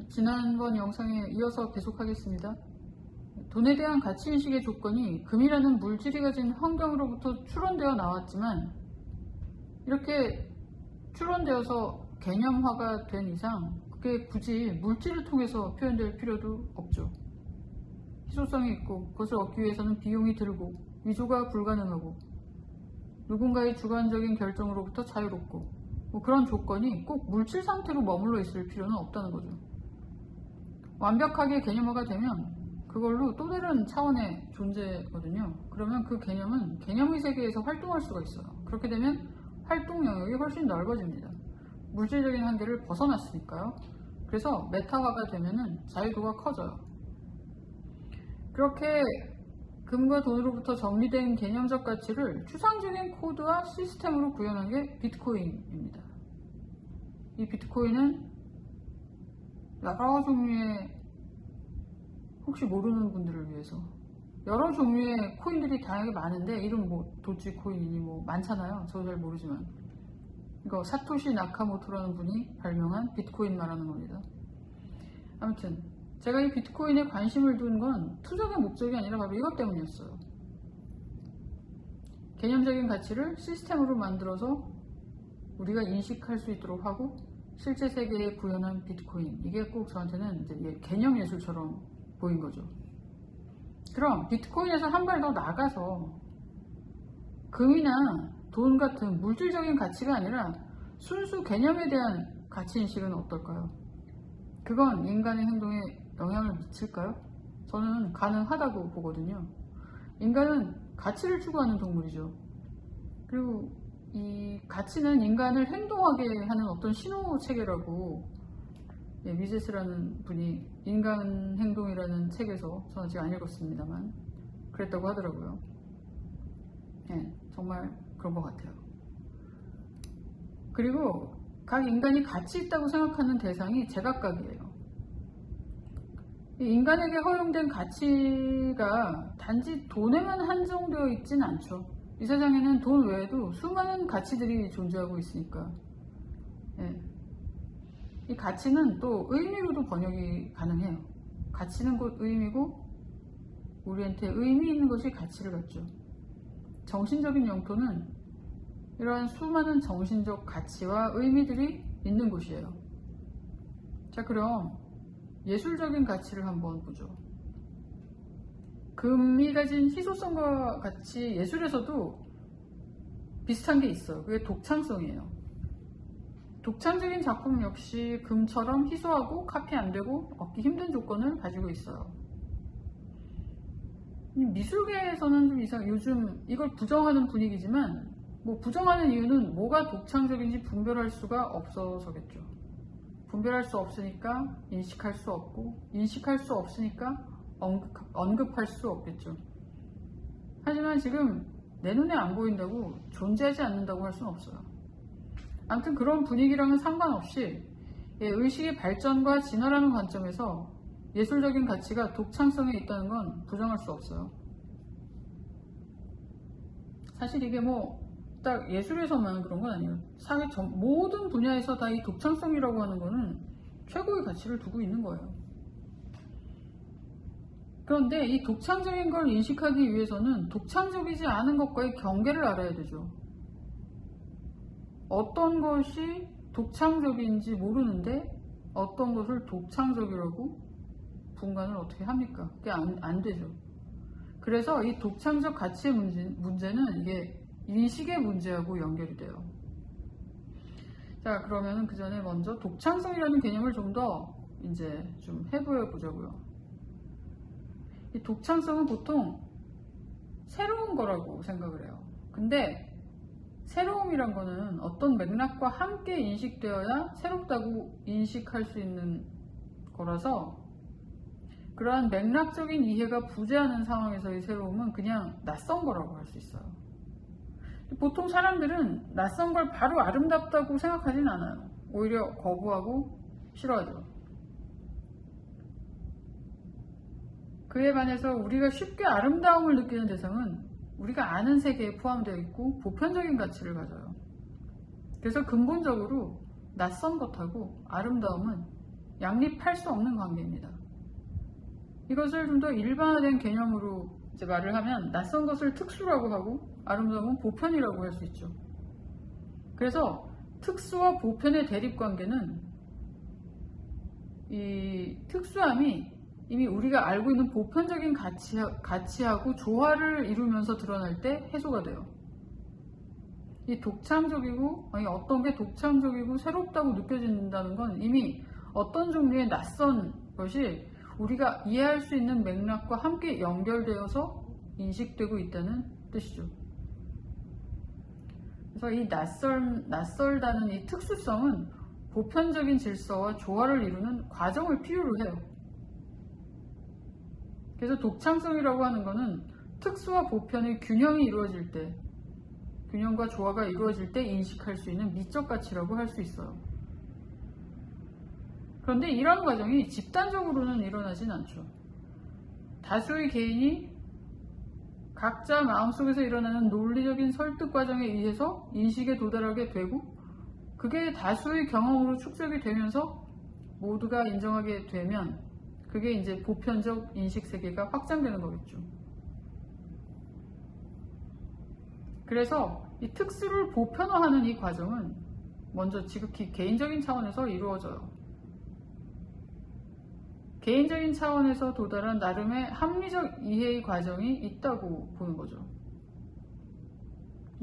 지난번 영상에 이어서 계속하겠습니다. 돈에 대한 가치인식의 조건이 금이라는 물질이 가진 환경으로부터 추론되어 나왔지만 이렇게 추론되어서 개념화가 된 이상 그게 굳이 물질을 통해서 표현될 필요도 없죠. 희소성이 있고 그것을 얻기 위해서는 비용이 들고 위조가 불가능하고 누군가의 주관적인 결정으로부터 자유롭고 그런 조건이 꼭 물질 상태로 머물러 있을 필요는 없다는 거죠. 완벽하게 개념화가 되면 그걸로 또 다른 차원의 존재거든요. 그러면 그 개념은 개념의 세계에서 활동할 수가 있어요. 그렇게 되면 활동 영역이 훨씬 넓어집니다. 물질적인 한계를 벗어났으니까요. 그래서 메타화가 되면은 자유도가 커져요. 그렇게 금과 돈으로부터 정리된 개념적 가치를 추상적인 코드와 시스템으로 구현한 게 비트코인입니다. 이 비트코인은 여러 종류의, 혹시 모르는 분들을 위해서 여러 종류의 코인들이 다양하게 많은데 이름 뭐 도지코인이니 뭐 많잖아요. 저도 잘 모르지만 이거 사토시 나카모토라는 분이 발명한 비트코인 말하는 겁니다. 아무튼 제가 이 비트코인에 관심을 둔 건 투자의 목적이 아니라 바로 이것 때문이었어요. 개념적인 가치를 시스템으로 만들어서 우리가 인식할 수 있도록 하고 실제 세계에 구현한 비트코인, 이게 꼭 저한테는 이제 개념 예술처럼 보인 거죠. 그럼 비트코인에서 한 발 더 나가서 금이나 돈 같은 물질적인 가치가 아니라 순수 개념에 대한 가치인식은 어떨까요? 그건 인간의 행동에 영향을 미칠까요? 저는 가능하다고 보거든요. 인간은 가치를 추구하는 동물이죠. 그리고 이 가치는 인간을 행동하게 하는 어떤 신호 체계라고 미제스라는 분이 인간 행동이라는 책에서, 저는 아직 안 읽었습니다만 그랬다고 하더라고요. 정말 그런 것 같아요. 그리고 각 인간이 가치 있다고 생각하는 대상이 제각각이에요. 인간에게 허용된 가치가 단지 돈에만 한정되어 있진 않죠. 이 세상에는 돈 외에도 수많은 가치들이 존재하고 있으니까. 이 가치는 또 의미로도 번역이 가능해요. 가치는 곧 의미고 우리한테 의미 있는 것이 가치를 갖죠. 정신적인 영토는 이러한 수많은 정신적 가치와 의미들이 있는 곳이에요. 자, 그럼 예술적인 가치를 한번 보죠. 금이 가진 희소성과 같이 예술에서도 비슷한 게 있어요. 그게 독창성이에요. 독창적인 작품 역시 금처럼 희소하고 카피 안 되고 얻기 힘든 조건을 가지고 있어요. 미술계에서는 좀 요즘 이걸 부정하는 분위기지만 뭐 부정하는 이유는 뭐가 독창적인지 분별할 수가 없어서겠죠. 분별할 수 없으니까 인식할 수 없고, 인식할 수 없으니까 언급할 수 없겠죠. 하지만 지금 내 눈에 안 보인다고 존재하지 않는다고 할 수는 없어요. 아무튼 그런 분위기랑은 상관없이 의식의 발전과 진화라는 관점에서 예술적인 가치가 독창성에 있다는 건 부정할 수 없어요. 사실 이게 뭐 딱 예술에서만 그런 건 아니에요. 사회 모든 분야에서 다 이 독창성이라고 하는 거는 최고의 가치를 두고 있는 거예요. 그런데 이 독창적인 걸 인식하기 위해서는 독창적이지 않은 것과의 경계를 알아야 되죠. 어떤 것이 독창적인지 모르는데 어떤 것을 독창적이라고 분간을 어떻게 합니까? 그게 안 되죠. 그래서 이 독창적 가치의 문제는 이게 인식의 문제하고 연결이 돼요. 자, 그러면은 그 전에 먼저 독창성이라는 개념을 좀 더 좀 해보여 보자고요. 이 독창성은 보통 새로운 거라고 생각을 해요. 근데 새로움이란 거는 어떤 맥락과 함께 인식되어야 새롭다고 인식할 수 있는 거라서 그러한 맥락적인 이해가 부재하는 상황에서의 새로움은 그냥 낯선 거라고 할 수 있어요. 보통 사람들은 낯선 걸 바로 아름답다고 생각하진 않아요. 오히려 거부하고 싫어하죠. 그에 반해서 우리가 쉽게 아름다움을 느끼는 대상은 우리가 아는 세계에 포함되어 있고 보편적인 가치를 가져요. 그래서 근본적으로 낯선 것하고 아름다움은 양립할 수 없는 관계입니다. 이것을 좀 더 일반화된 개념으로 이제 말을 하면 낯선 것을 특수라고 하고 아름다운 건 보편이라고 할 수 있죠. 그래서 특수와 보편의 대립관계는 이 특수함이 이미 우리가 알고 있는 보편적인 가치하고 조화를 이루면서 드러날 때 해소가 돼요. 이 독창적이고 어떤 게 독창적이고 새롭다고 느껴진다는 건 이미 어떤 종류의 낯선 것이 우리가 이해할 수 있는 맥락과 함께 연결되어서 인식되고 있다는 뜻이죠. 그래서 이 낯설다는 이 특수성은 보편적인 질서와 조화를 이루는 과정을 필요로 해요. 그래서 독창성이라고 하는 것은 특수와 보편의 균형이 이루어질 때, 균형과 조화가 이루어질 때 인식할 수 있는 미적 가치라고 할 수 있어요. 그런데 이런 과정이 집단적으로는 일어나진 않죠. 다수의 개인이 각자 마음속에서 일어나는 논리적인 설득 과정에 의해서 인식에 도달하게 되고 그게 다수의 경험으로 축적이 되면서 모두가 인정하게 되면 그게 이제 보편적 인식 세계가 확장되는 거겠죠. 그래서 이 특수를 보편화하는 이 과정은 먼저 지극히 개인적인 차원에서 이루어져요. 개인적인 차원에서 도달한 나름의 합리적 이해의 과정이 있다고 보는 거죠.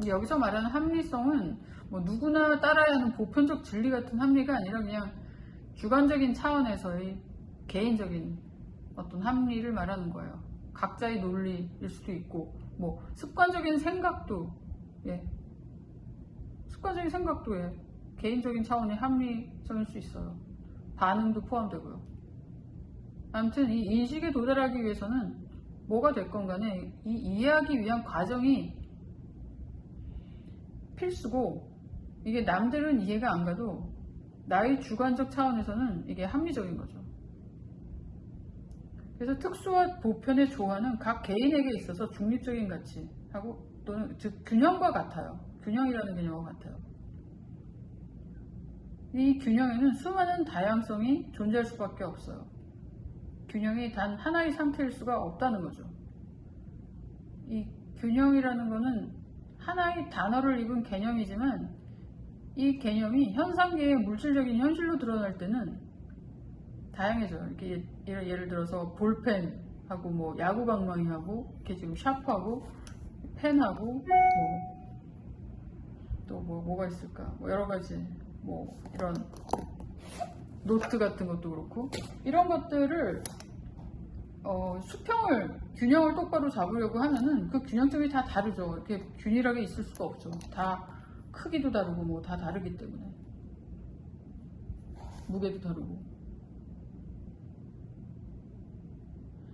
여기서 말하는 합리성은 뭐 누구나 따라야 하는 보편적 진리 같은 합리가 아니라 그냥 주관적인 차원에서의 개인적인 어떤 합리를 말하는 거예요. 각자의 논리일 수도 있고 뭐 습관적인 생각도 습관적인 생각도 개인적인 차원의 합리성일 수 있어요. 반응도 포함되고요. 아무튼 이 인식에 도달하기 위해서는 뭐가 됐건 간에 이 이해하기 위한 과정이 필수고 이게 남들은 이해가 안 가도 나의 주관적 차원에서는 이게 합리적인 거죠. 그래서 특수와 보편의 조화는 각 개인에게 있어서 중립적인 가치하고 또는 즉 균형과 같아요. 균형이라는 개념과 같아요. 이 균형에는 수많은 다양성이 존재할 수밖에 없어요. 균형이 단 하나의 상태일 수가 없다는 거죠. 이 균형이라는 것은 하나의 단어를 입은 개념이지만 이 개념이 현상계의 물질적인 현실로 드러날 때는 다양해져요. 이렇게 예를 들어서 볼펜하고 뭐 야구 방망이하고 이렇게 지금 샤프하고 펜하고 또 뭐가 있을까? 뭐 여러 가지 뭐 이런 노트 같은 것도 그렇고 이런 것들을 수평을 균형을 똑바로 잡으려고 하면은 그 균형점이 다 다르죠. 이렇게 균일하게 있을 수가 없죠. 다 크기도 다르고 뭐 다 다르기 때문에 무게도 다르고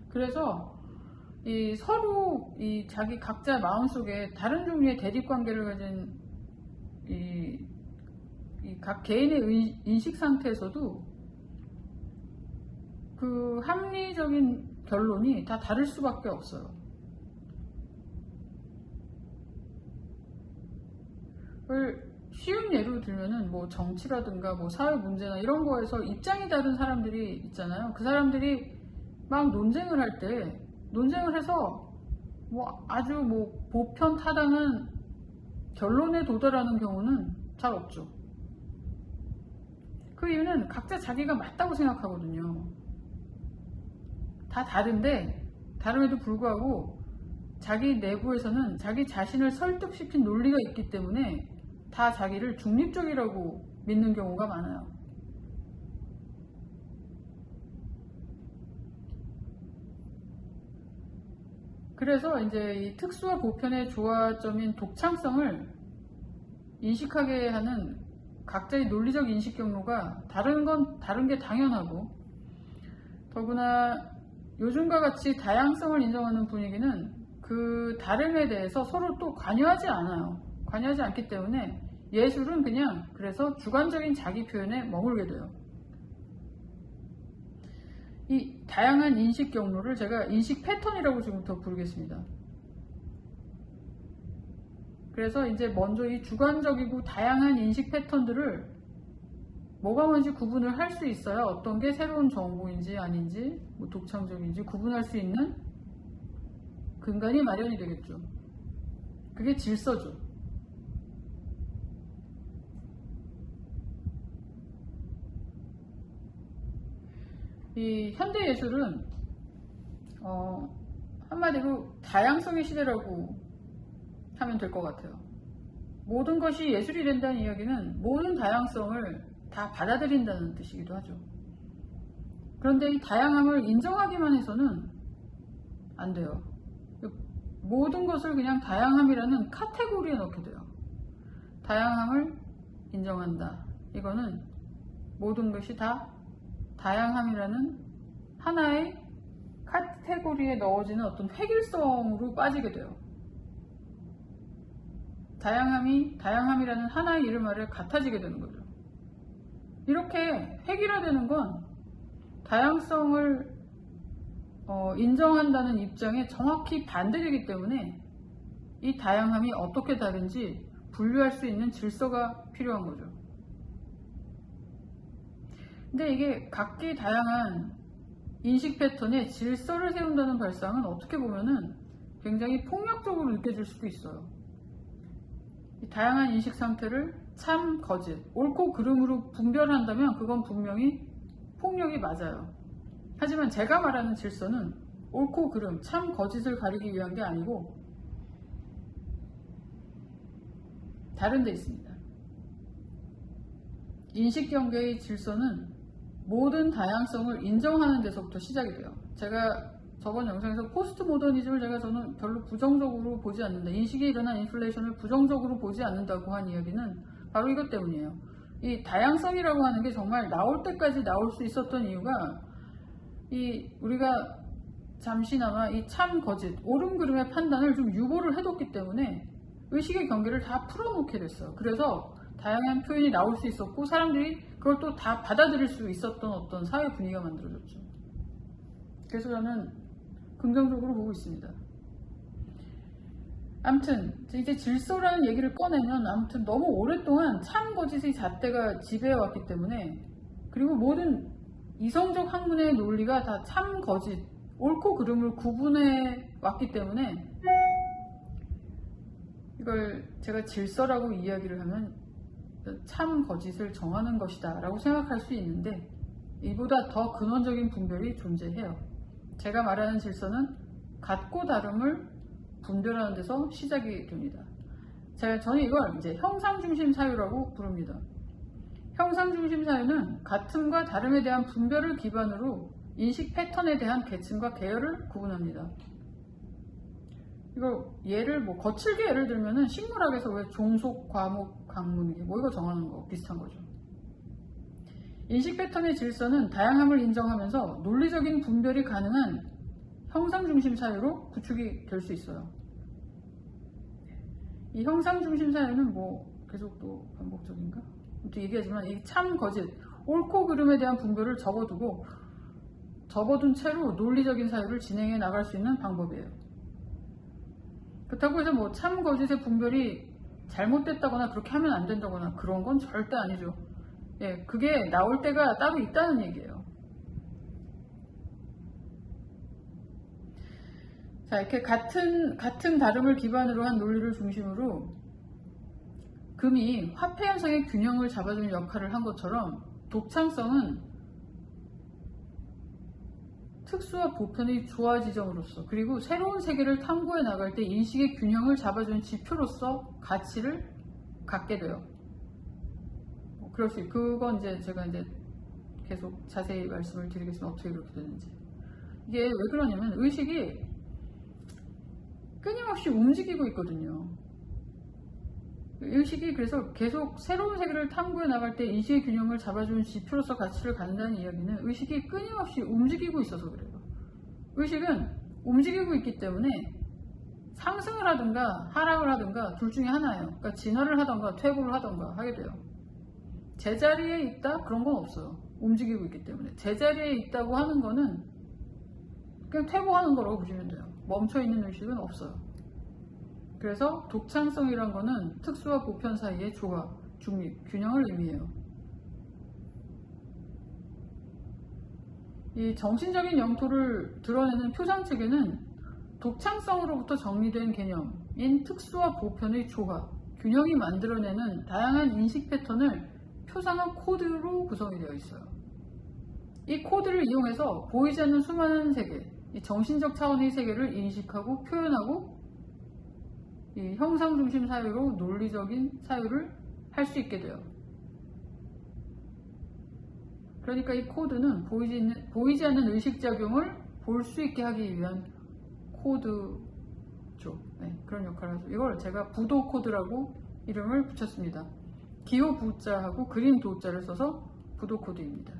그래서 이 서로 이 자기 각자 마음속에 다른 종류의 대립 관계를 가진 이 각 개인의 인식 상태에서도 그 합리적인 결론이 다 다를 수밖에 없어요. 쉬운 예로 들면은 뭐 정치라든가 뭐 사회 문제나 이런 거에서 입장이 다른 사람들이 있잖아요. 그 사람들이 막 논쟁을 할 때 논쟁을 해서 뭐 아주 뭐 보편 타당한 결론에 도달하는 경우는 잘 없죠. 그 이유는 각자 자기가 맞다고 생각하거든요. 다 다른데 다름에도 불구하고 자기 내부에서는 자기 자신을 설득시킨 논리가 있기 때문에 다 자기를 중립적이라고 믿는 경우가 많아요. 그래서 이제 이 특수와 보편의 조화점인 독창성을 인식하게 하는 각자의 논리적 인식 경로가 다른 게 당연하고 더구나 요즘과 같이 다양성을 인정하는 분위기는 그 다름에 대해서 서로 또 관여하지 않아요. 관여하지 않기 때문에 예술은 그냥 그래서 주관적인 자기 표현에 머물게 돼요. 이 다양한 인식 경로를 제가 인식 패턴이라고 지금부터 부르겠습니다. 그래서 이제 먼저 이 주관적이고 다양한 인식 패턴들을 뭐가 뭔지 구분을 할 수 있어야 어떤 게 새로운 정보인지 아닌지 뭐 독창적인지 구분할 수 있는 근간이 마련이 되겠죠. 그게 질서죠. 이 현대예술은 한마디로 다양성의 시대라고 하면 될 것 같아요. 모든 것이 예술이 된다는 이야기는 모든 다양성을 다 받아들인다는 뜻이기도 하죠. 그런데 이 다양함을 인정하기만 해서는 안 돼요. 모든 것을 그냥 다양함이라는 카테고리에 넣게 돼요. 다양함을 인정한다. 이거는 모든 것이 다 다양함이라는 하나의 카테고리에 넣어지는 어떤 획일성으로 빠지게 돼요. 다양함이 다양함이라는 하나의 이름 아래 같아지게 되는 거죠. 이렇게 획일화되는 건 다양성을 인정한다는 입장에 정확히 반대되기 때문에 이 다양함이 어떻게 다른지 분류할 수 있는 질서가 필요한 거죠. 근데 이게 각기 다양한 인식 패턴에 질서를 세운다는 발상은 어떻게 보면은 굉장히 폭력적으로 느껴질 수도 있어요. 이 다양한 인식 상태를 참, 거짓, 옳고 그름으로 분별한다면 그건 분명히 폭력이 맞아요. 하지만 제가 말하는 질서는 옳고 그름, 참, 거짓을 가리기 위한 게 아니고 다른 데 있습니다. 인식 경계의 질서는 모든 다양성을 인정하는 데서부터 시작이 돼요. 제가 저번 영상에서 포스트 모더니즘을 저는 별로 부정적으로 보지 않는다. 인식이 일어난 인플레이션을 부정적으로 보지 않는다고 한 이야기는 바로 이것 때문이에요. 이 다양성이라고 하는 게 정말 나올 때까지 나올 수 있었던 이유가 우리가 잠시나마 이 참, 거짓, 옳음, 그름의 판단을 좀 유보를 해뒀기 때문에 의식의 경계를 다 풀어놓게 됐어요. 그래서 다양한 표현이 나올 수 있었고 사람들이 그걸 또 다 받아들일 수 있었던 어떤 사회 분위기가 만들어졌죠. 그래서 저는 긍정적으로 보고 있습니다. 아무튼 이제 질서라는 얘기를 꺼내면 아무튼 너무 오랫동안 참, 거짓의 잣대가 지배해왔기 때문에 그리고 모든 이성적 학문의 논리가 다 참, 거짓, 옳고 그름을 구분해 왔기 때문에 이걸 제가 질서라고 이야기를 하면 참, 거짓을 정하는 것이다 라고 생각할 수 있는데 이보다 더 근원적인 분별이 존재해요. 제가 말하는 질서는 같고 다름을 분별하는 데서 시작이 됩니다. 저는 이걸 이제 형상중심 사유라고 부릅니다. 형상중심 사유는 같음과 다름에 대한 분별을 기반으로 인식 패턴에 대한 계층과 계열을 구분합니다. 이거 거칠게 예를 들면은 식물학에서 왜 종속, 과목, 강문 이거 정하는 거 비슷한 거죠. 인식 패턴의 질서는 다양함을 인정하면서 논리적인 분별이 가능한 형상중심 사유로 구축이 될 수 있어요. 이 형상중심 사유는 계속 또 반복적인가? 또 얘기하지만 이 참, 거짓, 옳고 그름에 대한 분별을 접어둔 채로 논리적인 사유를 진행해 나갈 수 있는 방법이에요. 그렇다고 해서 참, 거짓의 분별이 잘못됐다거나 그렇게 하면 안 된다거나 그런 건 절대 아니죠. 예, 그게 나올 때가 따로 있다는 얘기예요. 자, 이렇게 같은 다름을 기반으로 한 논리를 중심으로 금이 화폐 현상의 균형을 잡아주는 역할을 한 것처럼 독창성은 특수와 보편의 조화 지점으로서 그리고 새로운 세계를 탐구해 나갈 때 인식의 균형을 잡아주는 지표로서 가치를 갖게 돼요. 그럴 수 있고 그건 제가 계속 자세히 말씀을 드리겠습니다. 어떻게 그렇게 되는지. 이게 왜 그러냐면 의식이 끊임없이 움직이고 있거든요. 의식이 그래서 계속 새로운 세계를 탐구해 나갈 때 인식의 균형을 잡아주는 지표로서 가치를 갖는다는 이야기는 의식이 끊임없이 움직이고 있어서 그래요. 의식은 움직이고 있기 때문에 상승을 하든가 하락을 하든가 둘 중에 하나예요. 그러니까 진화를 하든가 퇴보를 하든가 하게 돼요. 제자리에 있다? 그런 건 없어요. 움직이고 있기 때문에. 제자리에 있다고 하는 거는 그냥 퇴보하는 거라고 보시면 돼요. 멈춰있는 의식은 없어요. 그래서 독창성이란 거는 특수와 보편 사이의 조화, 중립, 균형을 의미해요. 이 정신적인 영토를 드러내는 표상체계는 독창성으로부터 정리된 개념인 특수와 보편의 조화, 균형이 만들어내는 다양한 인식 패턴을 표상한 코드로 구성이 되어 있어요. 이 코드를 이용해서 보이지 않는 수많은 세계, 이 정신적 차원의 세계를 인식하고 표현하고 이 형상 중심 사유로 논리적인 사유를 할 수 있게 돼요. 그러니까 이 코드는 보이지 않는 의식작용을 볼 수 있게 하기 위한 코드죠. 네, 그런 역할을 하죠. 이걸 제가 부도 코드라고 이름을 붙였습니다. 기호 부자하고 그림 도자를 써서 부도 코드입니다.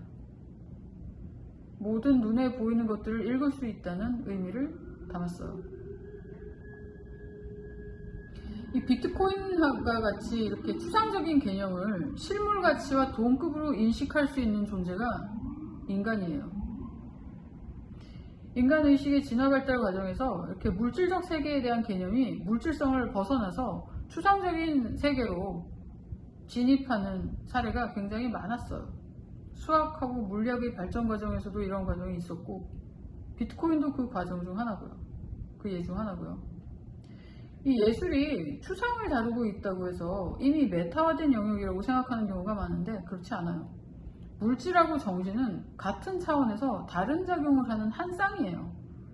모든 눈에 보이는 것들을 읽을 수 있다는 의미를 담았어요. 이 비트코인과 같이 이렇게 추상적인 개념을 실물 가치와 동급으로 인식할 수 있는 존재가 인간이에요. 인간 의식의 진화 발달 과정에서 이렇게 물질적 세계에 대한 개념이 물질성을 벗어나서 추상적인 세계로 진입하는 사례가 굉장히 많았어요. 수학하고 물리학의 발전 과정에서도 이런 과정이 있었고, 비트코인도 그 과정 중 하나고요. 그 예 중 하나고요. 이 예술이 추상을 다루고 있다고 해서 이미 메타화된 영역이라고 생각하는 경우가 많은데 그렇지 않아요. 물질하고 정신은 같은 차원에서 다른 작용을 하는 한 쌍이에요.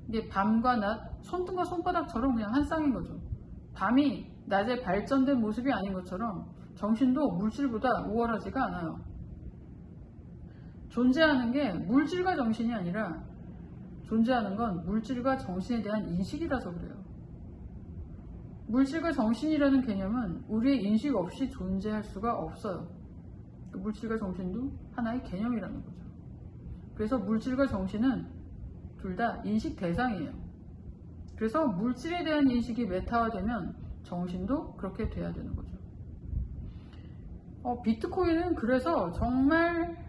이게 밤과 낮, 손등과 손바닥처럼 그냥 한 쌍인 거죠. 밤이 낮에 발전된 모습이 아닌 것처럼 정신도 물질보다 우월하지가 않아요. 존재하는 게 물질과 정신이 아니라 존재하는 건 물질과 정신에 대한 인식이라서 그래요. 물질과 정신이라는 개념은 우리의 인식 없이 존재할 수가 없어요. 물질과 정신도 하나의 개념이라는 거죠. 그래서 물질과 정신은 둘 다 인식 대상이에요. 그래서 물질에 대한 인식이 메타화되면 정신도 그렇게 돼야 되는 거죠. 비트코인은 그래서 정말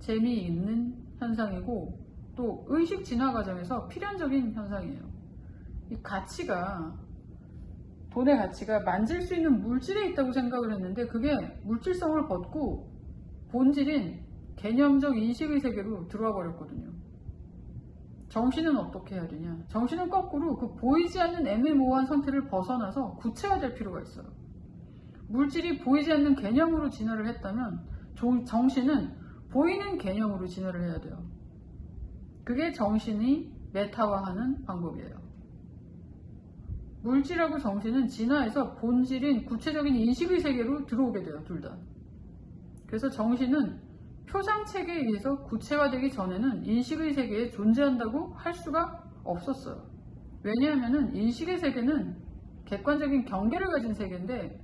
재미있는 현상이고 또 의식 진화 과정에서 필연적인 현상이에요. 이 가치가, 돈의 가치가 만질 수 있는 물질에 있다고 생각을 했는데 그게 물질성을 벗고 본질인 개념적 인식의 세계로 들어와 버렸거든요. 정신은 어떻게 해야 되냐? 정신은 거꾸로 그 보이지 않는 애매모호한 상태를 벗어나서 구체화될 필요가 있어요. 물질이 보이지 않는 개념으로 진화를 했다면 정신은 보이는 개념으로 진화를 해야 돼요. 그게 정신이 메타화하는 방법이에요. 물질하고 정신은 진화해서 본질인 구체적인 인식의 세계로 들어오게 돼요, 둘 다. 그래서 정신은 표상체계에 의해서 구체화되기 전에는 인식의 세계에 존재한다고 할 수가 없었어요. 왜냐하면 인식의 세계는 객관적인 경계를 가진 세계인데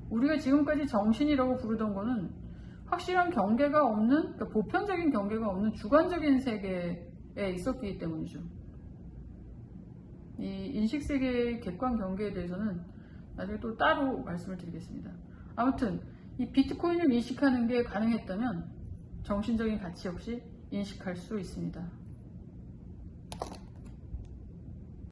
우리가 지금까지 정신이라고 부르던 거는 확실한 경계가 없는, 그러니까 보편적인 경계가 없는 주관적인 세계에 있었기 때문이죠. 이 인식세계의 객관 경계에 대해서는 나중에 또 따로 말씀을 드리겠습니다. 아무튼 이 비트코인을 인식하는 게 가능했다면 정신적인 가치 역시 인식할 수 있습니다.